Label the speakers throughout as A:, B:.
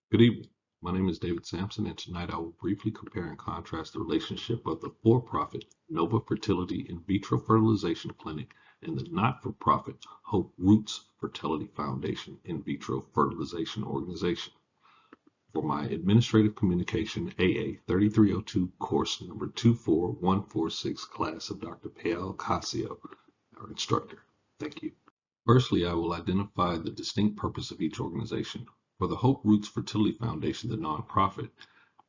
A: Good evening. My name is David Sampson, and tonight I will briefly compare and contrast the relationship of the for-profit Nova Fertility in vitro fertilization clinic and the not-for-profit Hope Roots Fertility Foundation in vitro fertilization organization. For my Administrative Communication AA 3302 course number 24146 class of Dr. Payal Cascio, our instructor. Thank you. Firstly, I will identify the distinct purpose of each organization. For the Hope Roots Fertility Foundation, the nonprofit,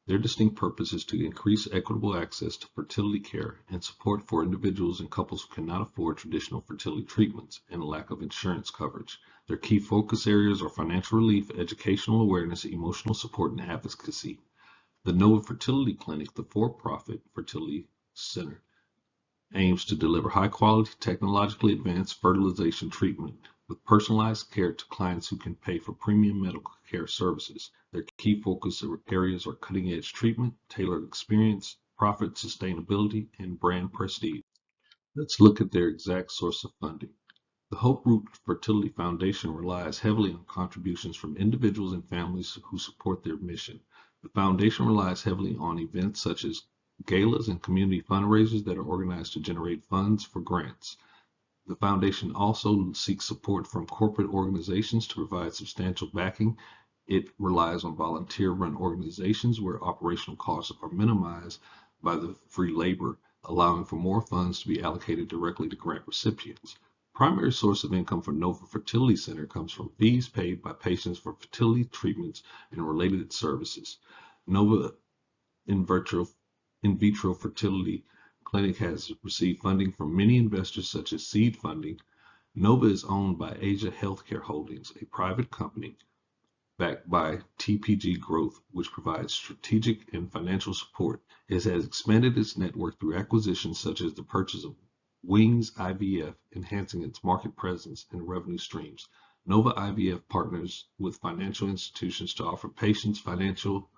A: their distinct purpose is to increase equitable access to fertility care and support for individuals and couples who cannot afford traditional fertility treatments and lack of insurance coverage. Their key focus areas are financial relief, educational awareness, emotional support, and advocacy. The Nova Fertility Clinic, the for-profit fertility center, aims to deliver high-quality, technologically advanced fertilization treatment with personalized care to clients who can pay for premium medical care services. Their key focus areas are cutting-edge treatment, tailored experience, profit sustainability, and brand prestige. Let's look at their exact source of funding. The Hope Root Fertility Foundation relies heavily on contributions from individuals and families who support their mission. The foundation relies heavily on events such as galas and community fundraisers that are organized to generate funds for grants. The foundation also seeks support from corporate organizations to provide substantial backing. It relies on volunteer-run organizations where operational costs are minimized by the free labor, allowing for more funds to be allocated directly to grant recipients. Primary source of income for Nova Fertility Center comes from fees paid by patients for fertility treatments and related services. Nova in vitro fertility clinic has received funding from many investors such as seed funding. Nova is owned by Asia Healthcare Holdings, a private company backed by TPG Growth, which provides strategic and financial support. It has expanded its network through acquisitions such as the purchase of Wings IVF, enhancing its market presence and revenue streams. Nova IVF partners with financial institutions to offer patients financial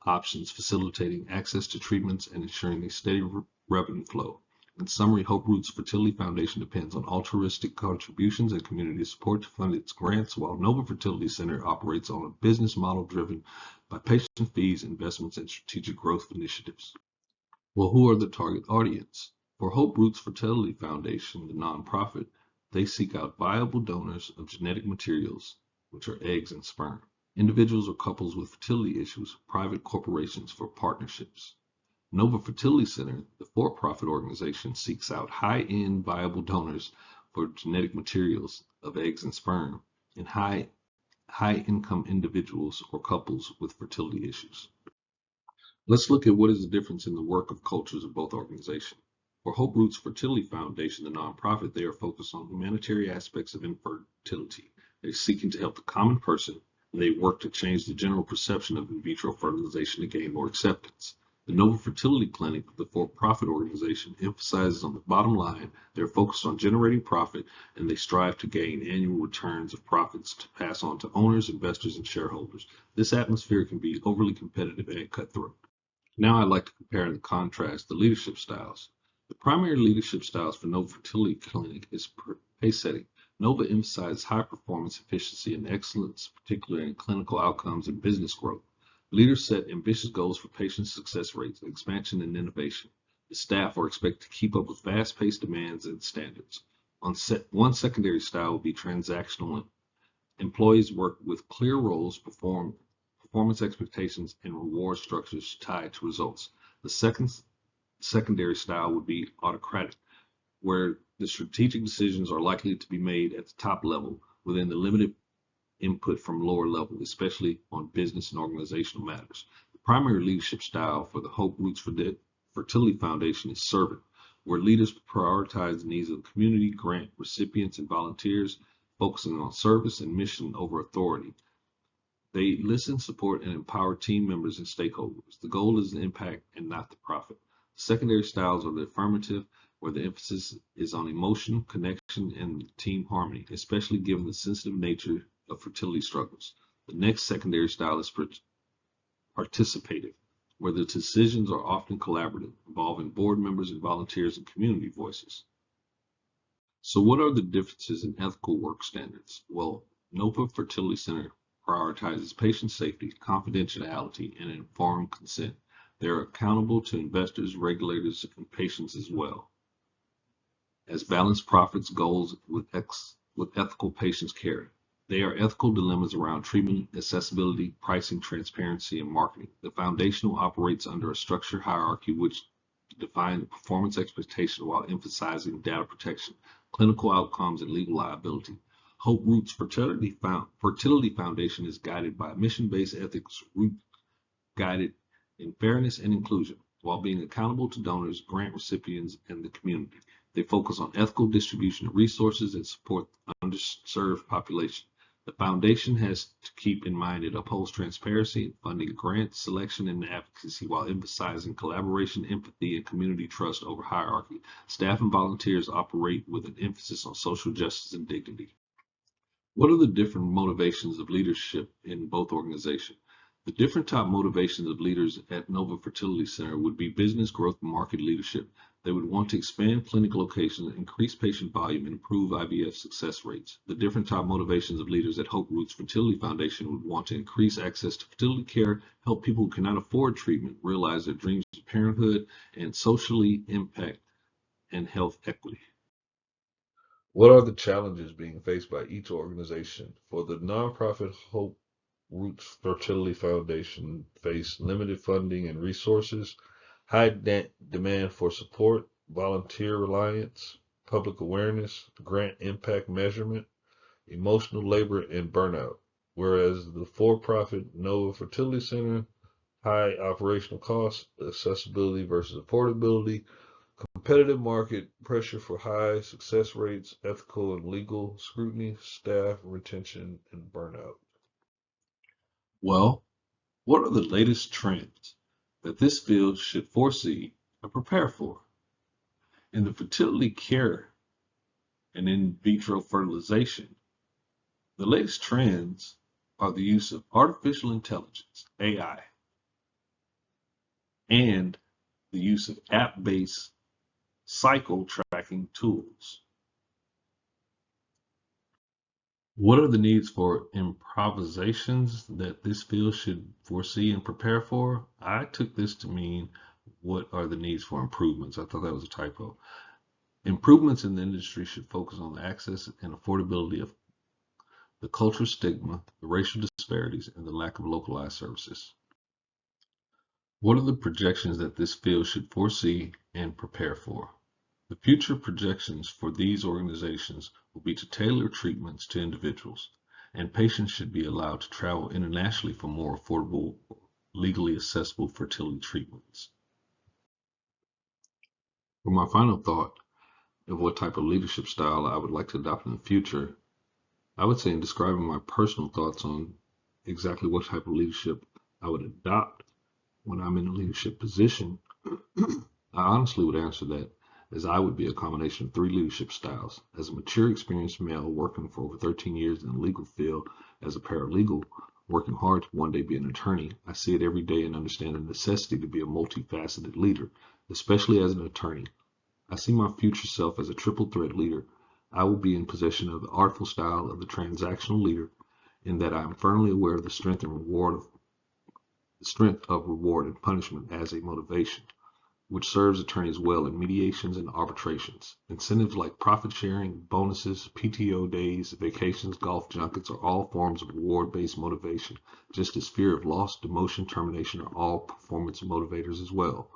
A: options, facilitating access to treatments and ensuring a steady revenue flow. In summary, Hope Roots Fertility Foundation depends on altruistic contributions and community support to fund its grants, while Nova Fertility Center operates on a business model driven by patient fees, investments, and strategic growth initiatives. Well, who are the target audience? For Hope Roots Fertility Foundation, the nonprofit, they seek out viable donors of genetic materials, which are eggs and sperm, individuals or couples with fertility issues, private corporations for partnerships. Nova Fertility Center, the for-profit organization, seeks out high-end viable donors for genetic materials of eggs and sperm and high-income individuals or couples with fertility issues. Let's look at what is the difference in the work of cultures of both organizations. For Hope Roots Fertility Foundation, the nonprofit, they are focused on humanitarian aspects of infertility. They're seeking to help the common person, and they work to change the general perception of in vitro fertilization to gain more acceptance. The Nova Fertility Clinic, the for-profit organization, emphasizes on the bottom line. They're focused on generating profit, and they strive to gain annual returns of profits to pass on to owners, investors, and shareholders. This atmosphere can be overly competitive and cutthroat. Now I'd like to compare and contrast the leadership styles. The primary leadership styles for Nova Fertility Clinic is pace setting. Nova emphasizes high performance, efficiency, and excellence, particularly in clinical outcomes and business growth. Leaders set ambitious goals for patient success rates, expansion, and innovation. The staff are expected to keep up with fast-paced demands and standards. One secondary style would be transactional. Employees work with clear roles, performance expectations, and reward structures tied to results. The secondary style would be autocratic, where the strategic decisions are likely to be made at the top level within the limited input from lower level, especially on business and organizational matters. The primary leadership style for the Hope Roots Fertility Foundation is servant, where leaders prioritize the needs of the community, grant recipients, and volunteers, focusing on service and mission over authority. They listen, support, and empower team members and stakeholders. The goal is the impact and not the profit. Secondary styles are the affirmative, where the emphasis is on emotion, connection, and team harmony, especially given the sensitive nature of fertility struggles. The next secondary style is participative, where the decisions are often collaborative, involving board members and volunteers and community voices. So what are the differences in ethical work standards? Well, Nova Fertility Center prioritizes patient safety, confidentiality, and informed consent. They are accountable to investors, regulators, and patients as well, as balance profits goals with ethical patients care. They are ethical dilemmas around treatment, accessibility, pricing, transparency, and marketing. The foundation operates under a structured hierarchy which defines performance expectation while emphasizing data protection, clinical outcomes, and legal liability. Hope Roots Fertility Foundation is guided by mission-based ethics guided in fairness and inclusion, while being accountable to donors, grant recipients, and the community. They focus on ethical distribution of resources and support the underserved population. The foundation has to keep in mind it upholds transparency, funding grant selection and advocacy while emphasizing collaboration, empathy, and community trust over hierarchy. Staff and volunteers operate with an emphasis on social justice and dignity. What are the different motivations of leadership in both organizations? The different top motivations of leaders at Nova Fertility Center would be business growth and market leadership. They would want to expand clinic locations, increase patient volume, and improve IVF success rates. The different top motivations of leaders at Hope Roots Fertility Foundation would want to increase access to fertility care, help people who cannot afford treatment realize their dreams of parenthood, and socially impact and health equity.
B: What are the challenges being faced by each organization? For the nonprofit Hope Roots Fertility Foundation face limited funding and resources, high demand for support, volunteer reliance, public awareness, grant impact measurement, emotional labor, and burnout. Whereas the for-profit Nova Fertility Center, high operational costs, accessibility versus affordability, competitive market pressure for high success rates, ethical and legal scrutiny, staff retention, and burnout.
A: Well, what are the latest trends that this field should foresee and prepare for? In the fertility care and in vitro fertilization, the latest trends are the use of artificial intelligence, AI, and the use of app-based cycle tracking tools. What are the needs for improvisations that this field should foresee and prepare for? I took this to mean what are the needs for improvements? I thought that was a typo. Improvements in the industry should focus on the access and affordability of the cultural stigma, the racial disparities, and the lack of localized services. What are the projections that this field should foresee and prepare for? The future projections for these organizations will be to tailor treatments to individuals, and patients should be allowed to travel internationally for more affordable, legally accessible fertility treatments. For my final thought of what type of leadership style I would like to adopt in the future, I would say in describing my personal thoughts on exactly what type of leadership I would adopt when I'm in a leadership position, I honestly would answer that as I would be a combination of three leadership styles. As a mature, experienced male working for over 13 years in the legal field as a paralegal, working hard to one day be an attorney, I see it every day and understand the necessity to be a multifaceted leader, especially as an attorney. I see my future self as a triple threat leader. I will be in possession of the artful style of the transactional leader, in that I am firmly aware of the strength of reward and punishment as a motivation, which serves attorneys well in mediations and arbitrations. Incentives like profit sharing, bonuses, PTO days, vacations, golf junkets are all forms of reward-based motivation, just as fear of loss, demotion, termination are all performance motivators as well.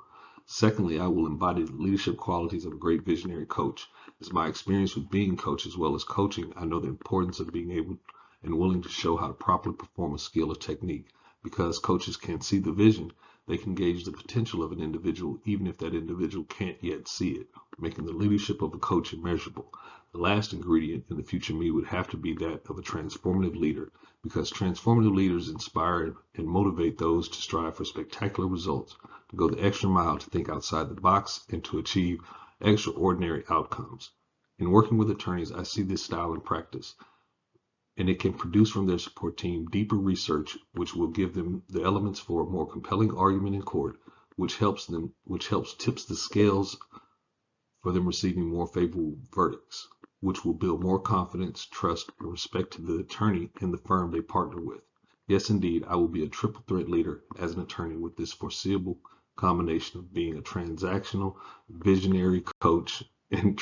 A: Secondly, I will embody the leadership qualities of a great visionary coach. As my experience with being coach as well as coaching, I know the importance of being able and willing to show how to properly perform a skill or technique. Because coaches can see the vision, they can gauge the potential of an individual even if that individual can't yet see it, making the leadership of a coach immeasurable. The last ingredient in the future me would have to be that of a transformative leader, because transformative leaders inspire and motivate those to strive for spectacular results, to go the extra mile, to think outside the box, and to achieve extraordinary outcomes. In working with attorneys, I see this style in practice, and it can produce from their support team deeper research, which will give them the elements for a more compelling argument in court, which tips the scales for them receiving more favorable verdicts, which will build more confidence, trust, and respect to the attorney and the firm they partner with. Yes, indeed, I will be a triple threat leader as an attorney with this foreseeable combination of being a transactional, visionary coach, and